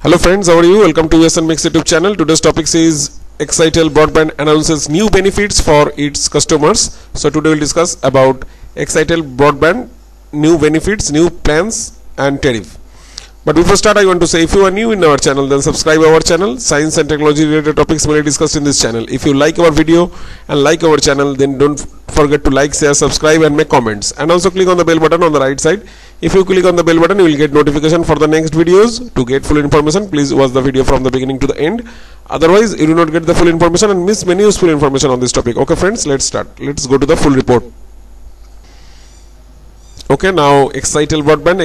Hello friends, how are you? Welcome to SN Mix YouTube channel. Today's topic is Excitel Broadband announces new benefits for its customers. So today we'll discuss about Excitel Broadband new benefits, new plans and tariff. But before start, I want to say if you are new in our channel, then subscribe our channel. Science and technology related topics will be discussed in this channel. If you like our video and like our channel, then don't forget to like, share, subscribe and make comments. And also click on the bell button on the right side. If you click on the bell button, you will get notification for the next videos. To get full information, please watch the video from the beginning to the end. Otherwise, you do not get the full information and miss many useful information on this topic. Okay friends, let's start. Let's go to the full report. Okay, now Excitel Broadband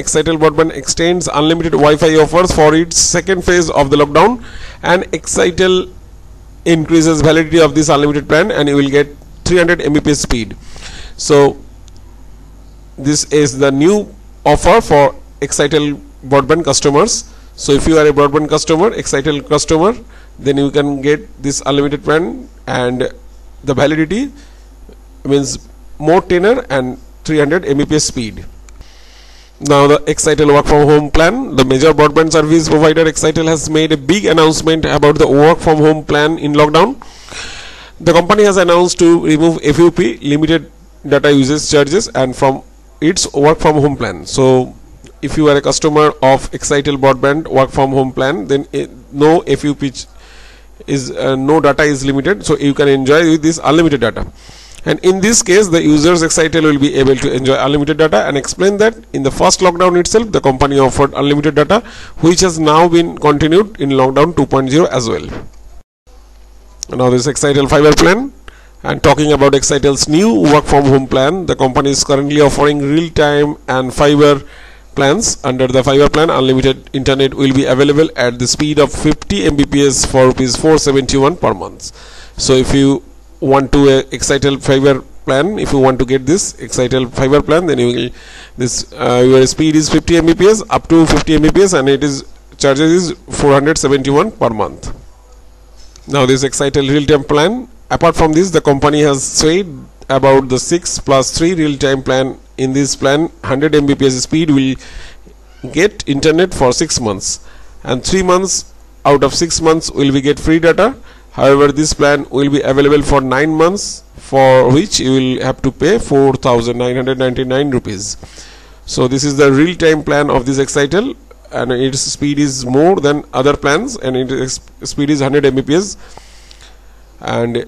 extends unlimited Wi-Fi offers for its second phase of the lockdown, and Excitel increases validity of this unlimited plan, and you will get 300 Mbps speed. So this is the new offer for Excitel Broadband customers. So if you are a broadband customer, Excitel customer, then you can get this unlimited plan, and the validity means more tenure and 300 Mbps speed. Now the Excitel work from home plan. The major broadband service provider Excitel has made a big announcement about the work from home plan in lockdown. The company has announced to remove FUP, limited data usage charges, and from its work from home plan. So if you are a customer of Excitel Broadband work from home plan, then no FUP is no data is limited, so you can enjoy this unlimited data. And in this case, the users Excitel will be able to enjoy unlimited data, and explain that in the first lockdown itself, the company offered unlimited data, which has now been continued in lockdown 2.0 as well. Now this Excitel fiber plan, and talking about Excitel's new work from home plan, the company is currently offering real-time and fiber plans. Under the fiber plan, unlimited internet will be available at the speed of 50 Mbps for Rs 471 per month. So if you want to Excitel fiber plan, if you want to get this Excitel fiber plan, then you will your speed is 50 Mbps up to 50 Mbps, and it is charges is 471 per month. Now this Excitel real-time plan, apart from this, the company has said about the 6+3 real-time plan. In this plan, 100 Mbps speed will get internet for 6 months, and 3 months out of 6 months will be get free data. However, this plan will be available for 9 months, for which you will have to pay 4,999 rupees. So this is the real-time plan of this Excitel, and its speed is more than other plans, and its speed is 100 Mbps. And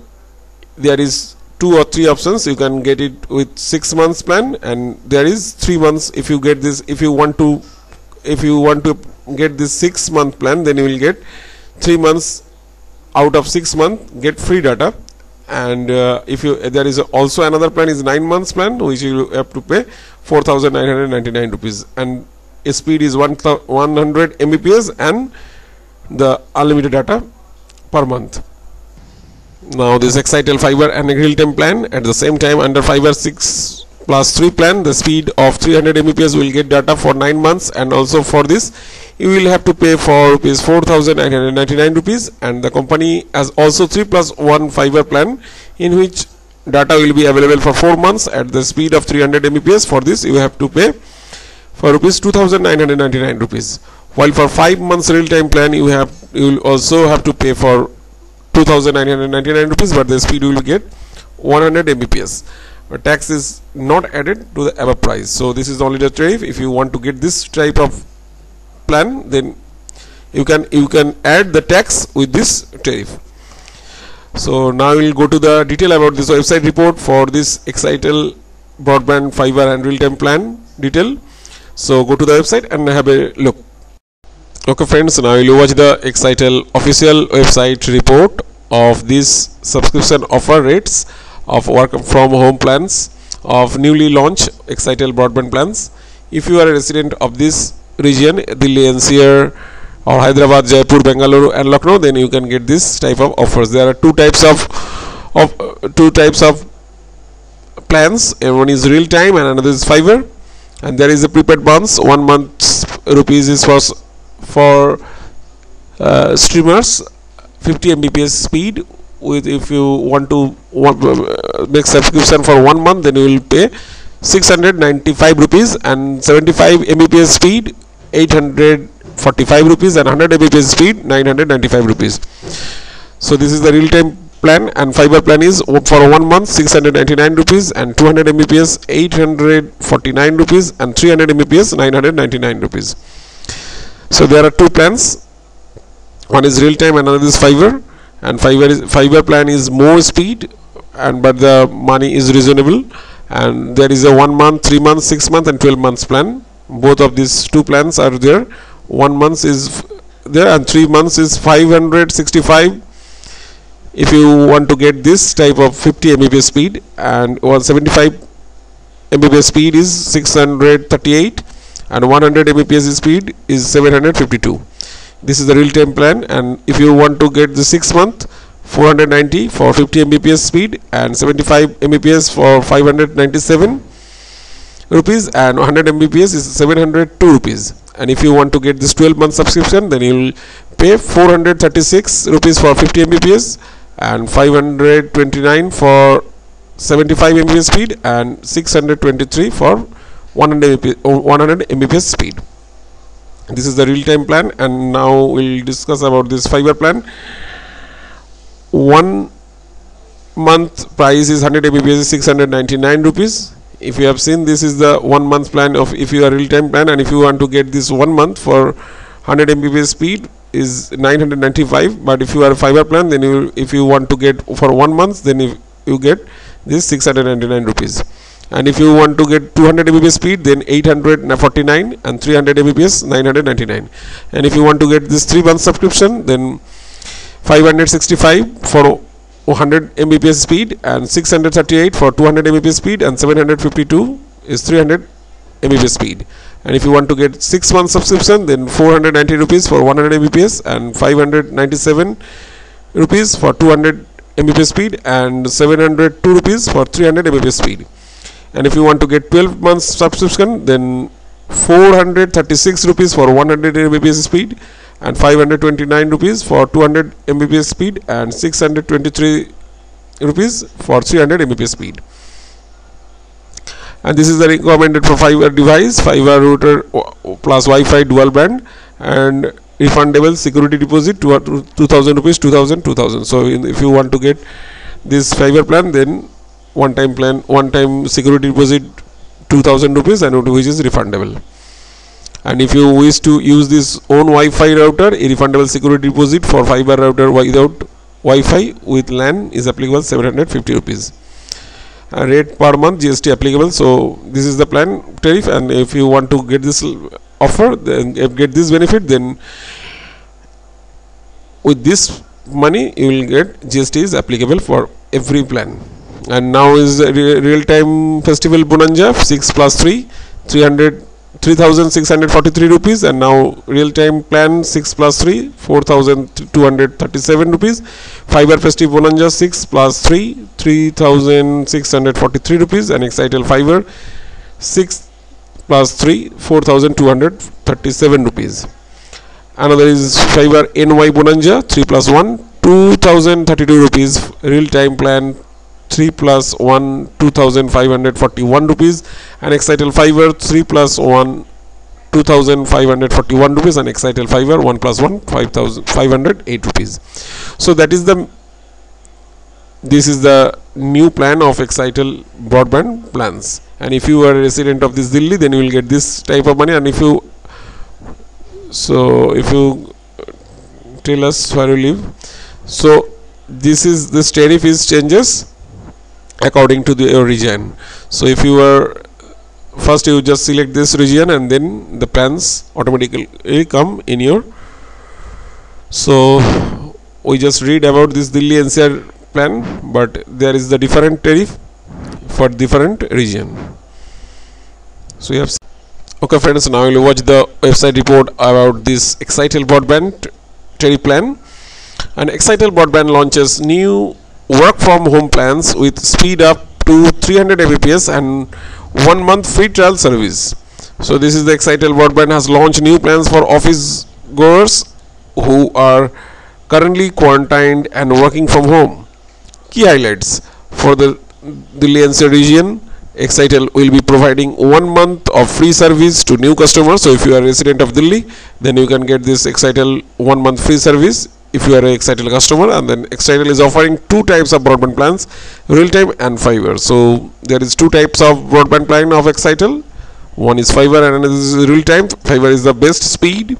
there is 2 or 3 options. You can get it with 6 months plan, and there is 3 months. If you get this, if you want to get this 6-month plan, then you will get 3 months out of 6 months get free data. And if you there is also another plan is 9 months plan, which you have to pay 4,999 rupees, and speed is 100 Mbps and the unlimited data per month. Now this Excitel fiber and real-time plan, at the same time under fiber 6+3 plan, the speed of 300 Mbps will get data for 9 months, and also for this you will have to pay for Rs 4,999 rupees. And the company has also 3+1 fiber plan, in which data will be available for 4 months at the speed of 300 Mbps. For this you have to pay for Rs 2,999 rupees. While for 5 months real-time plan, you will also have to pay for 2,999 rupees, but the speed will get 100 Mbps. But tax is not added to the above price. So this is only the tariff. If you want to get this type of plan, then you can add the tax with this tariff. So now we will go to the detail about this website report for this Excitel broadband fiber and real-time plan detail. So go to the website and have a look. Okay friends, now we will watch the Excitel official website report of this subscription offer rates of work from home plans of newly launched Excitel broadband plans. If you are a resident of this region, Delhi NCR or Hyderabad, Jaipur, Bengaluru and Lucknow, then you can get this type of offers. There are two types of plans, and one is real time and another is fiber, and there is a prepaid months. 1 month rupees is for streamers, 50 Mbps speed. With if you want to make subscription for 1 month, then you will pay 695 rupees, and 75 Mbps speed 800 945 rupees, and 100 Mbps speed 995 rupees. So this is the real time plan, and fiber plan is for 1 month 699 rupees, and 200 Mbps 849 rupees, and 300 Mbps 999 rupees. So there are two plans. One is real time, another is fiber, and fiber plan is more speed, and but the money is reasonable. And there is a 1 month, 3 months, 6 months, and 12 months plan. Both of these two plans are there. 1 month is there, and 3 months is 565 if you want to get this type of 50 Mbps speed, and 175 Mbps speed is 638, and 100 Mbps speed is 752. This is the real time plan. And if you want to get the 6 month, 490 for 50 Mbps speed, and 75 Mbps for 597 rupees, and 100 Mbps is 702 rupees. And if you want to get this 12 month subscription, then you will pay 436 rupees for 50 Mbps, and 529 for 75 Mbps speed, and 623 for 100 Mbps speed. This is the real time plan. And now we'll discuss about this fiber plan. 1 month price is 100 Mbps is 699 rupees. If you have seen, this is the 1 month plan of if you are real time plan, and if you want to get this 1 month for 100 Mbps speed is 995. But if you are a fiber plan, then if you want to get for 1 month, then you get this 699 rupees. And if you want to get 200 Mbps speed, then 849, and 300 Mbps 999. And if you want to get this 3 month subscription, then 565 for 100 Mbps speed, and 638 for 200 Mbps speed, and 752 is 300 Mbps speed. And if you want to get 6 month subscription, then 490 rupees for 100 Mbps, and 597 rupees for 200 Mbps speed, and 702 rupees for 300 Mbps speed. And if you want to get 12 months subscription, then 436 rupees for 100 Mbps speed, and 529 rupees for 200 Mbps speed, and 623 rupees for 300 Mbps speed. And this is the recommended for fiber device, fiber router plus Wi-Fi dual band, and refundable security deposit 2000 rupees, 2000. So if you want to get this fiber plan, then one time security deposit 2000 rupees, and which is refundable. And if you wish to use this own Wi-Fi router, a refundable security deposit for fiber router without Wi-Fi with LAN is applicable 750 rupees. Rate per month GST applicable. So this is the plan tariff, and if you want to get this offer, then get this benefit, then with this money you will get GST is applicable for every plan. And now is real time festival bonanza 6 plus 3 3,643 rupees, and now real time plan 6 plus 3 4,237 rupees. Fiber festive bonanza 6 plus 3 3,643 rupees, and Excitel fiber 6 plus 3 4,237 rupees. Another is fiber NY bonanza 3 plus 1 2,032 rupees. Real time plan 3 plus 1 2,541 rupees, and Excitel fiber 3 plus 1 2,541 rupees, and Excitel fiber 1 plus 1 5,508 rupees. So this is the new plan of Excitel broadband plans. And if you are a resident of this Delhi, then you will get this type of money. And if you tell us where you live, so this tariff is changes according to your region. So if you are first, you just select this region, and then the plans automatically come in your. So we just read about this Delhi NCR plan, but there is the different tariff for different region. So you have. Okay friends, now we will watch the website report about this Excitel broadband tariff plan. And Excitel broadband launches new work from home plans with speed up to 300 Mbps and 1 month free trial service. So this is the Excitel broadband has launched new plans for office goers who are currently quarantined and working from home. Key highlights for the Delhi NCR region: Excitel will be providing 1 month of free service to new customers. So if you are a resident of Delhi, then you can get this Excitel 1 month free service if you are a Excitel customer. And then Excitel is offering 2 types of broadband plans, real time and fiber. So there is 2 types of broadband plan of Excitel. One is fiber and another is real time. Fiber is the best speed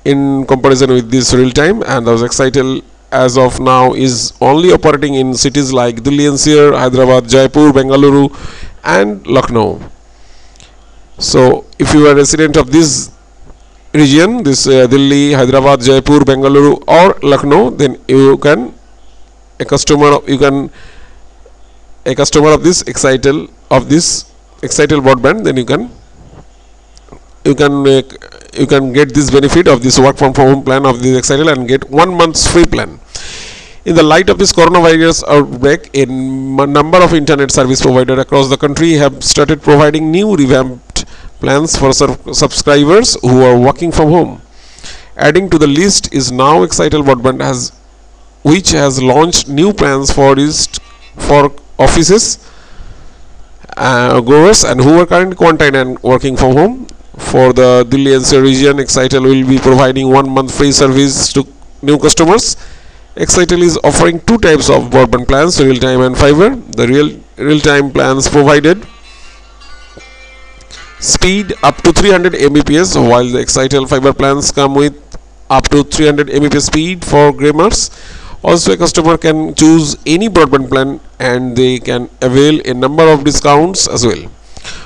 in comparison with this real time, and those Excitel as of now is only operating in cities like Delhi NCR, Hyderabad, Jaipur, Bengaluru and Lucknow. So if you are a resident of this region, this Delhi, Hyderabad, Jaipur, Bengaluru or Lucknow, then you can a customer of this Excitel broadband, then you can get this benefit of this work from home plan of this Excitel and get 1 month's free plan. In the light of this coronavirus outbreak, a number of internet service providers across the country have started providing new revamped plans for subscribers who are working from home. Adding to the list is now Excitel Broadband, which has launched new plans for offices goers and who are currently quarantined and working from home. For the Delhi NCR region, Excitel will be providing 1 month free service to new customers. Excitel is offering 2 types of broadband plans, real time and fiber. The real time plans provided speed up to 300 Mbps, while the Excitel fiber plans come with up to 300 Mbps speed for gamers. Also, a customer can choose any broadband plan and they can avail a number of discounts as well.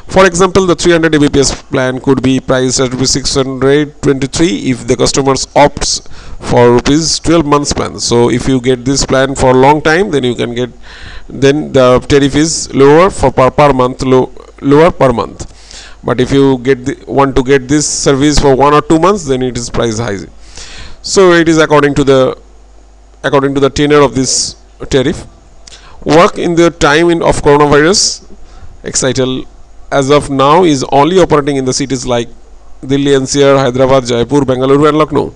For example, the 300 Mbps plan could be priced at ₹623 if the customers opts for ₹12 months plan. So if you get this plan for a long time, then you can get, then the tariff is lower for per month. But if you want to get this service for 1 or 2 months, then it is price high. So it is according to the tenure of this tariff. Work in the time of coronavirus, Excitel as of now is only operating in the cities like Delhi NCR, Hyderabad, Jaipur, Bengaluru and Lucknow.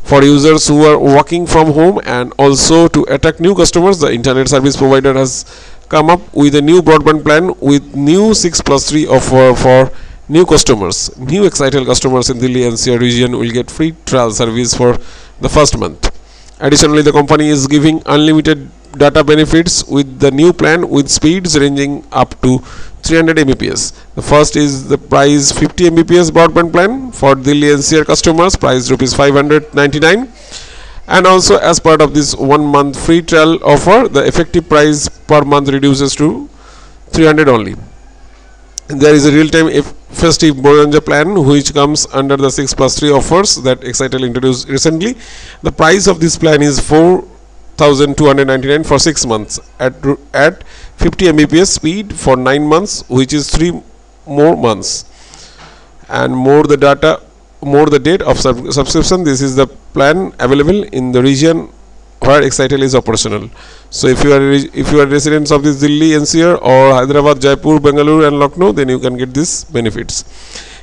For users who are working from home and also to attract new customers, the internet service provider has come up with a new broadband plan with new 6+3 offer for new customers. New Excitel customers in Delhi NCR region will get free trial service for the first month. Additionally, the company is giving unlimited data benefits with the new plan with speeds ranging up to 300 Mbps. The first is the price 50 Mbps broadband plan for Delhi NCR customers, price ₹599, and also as part of this 1 month free trial offer, the effective price per month reduces to 300 only. And there is a real-time festive Bolanja plan which comes under the 6+3 offers that Excitel introduced recently. The price of this plan is ₹4,299 for 6 months at 50 Mbps speed for 9 months, which is 3 more months, and more the date of subscription. This is the plan available in the region where Excitel is operational. So if you are residents of this Delhi NCR or Hyderabad, Jaipur, Bengaluru and Lucknow, then you can get these benefits.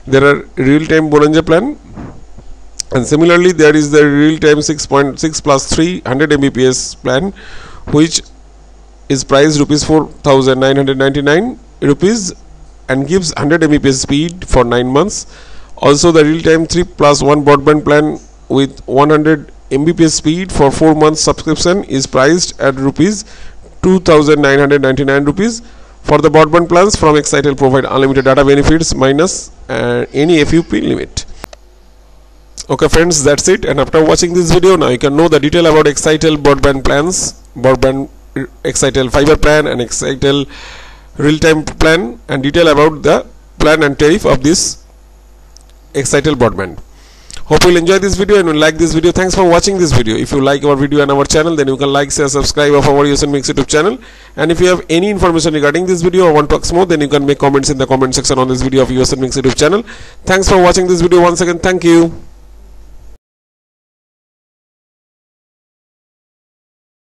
There are real-time Bolanja plan, and similarly there is the real-time 6.6+3 100 Mbps plan, which is priced ₹4,999 and gives 100 Mbps speed for 9 months. Also, the real-time 3+1 broadband plan with 100 Mbps speed for 4 months subscription is priced at ₹2,999. For the broadband plans from Excitel provide unlimited data benefits minus any FUP limit. Okay friends, that's it. And after watching this video, now you can know the detail about Excitel broadband plans, Excitel fiber plan and Excitel real-time plan, and detail about the plan and tariff of this Excitel broadband. Hope you'll enjoy this video and will like this video. Thanks for watching this video. If you like our video and our channel, then you can like, share, subscribe of our USN Mix YouTube channel. And if you have any information regarding this video or want to ask more, then you can make comments in the comment section on this video of USN Mix YouTube channel. Thanks for watching this video once again. Thank you.